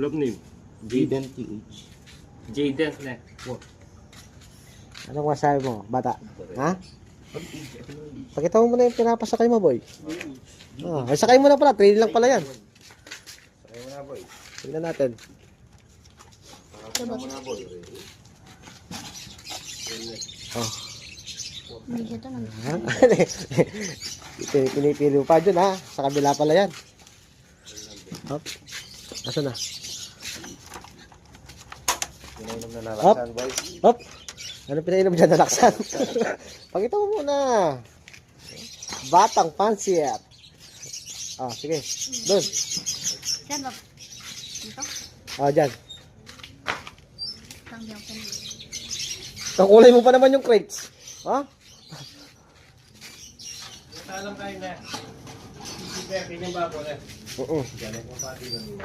Love name. Jaden TH. Jaden na. Anong masabi mo, bata? Ha? Pakita mo muna yung pinapasakay mo, boy. Ay, sakay mo na pala. Trail lang pala yan. Sakay mo na, boy. Tignan natin. Sakay mo na, boy. Oh. Hindi siya ito nang... Pinipili pa dyan, ha? Sa kabila pala yan. Hop. Asa na? Pinainom na nalaksan, boy. Hop. Ano pinainom dyan, nalaksan? Pakita mo muna. Batang pansiat. Sige. Doon. Diyan ba? Dito? Dyan. Tang di ako pinili. Kakulay mo pa naman yung crates. Salam kayo na. Sige, kanyang babo na. Oo. Diyan ay pati ng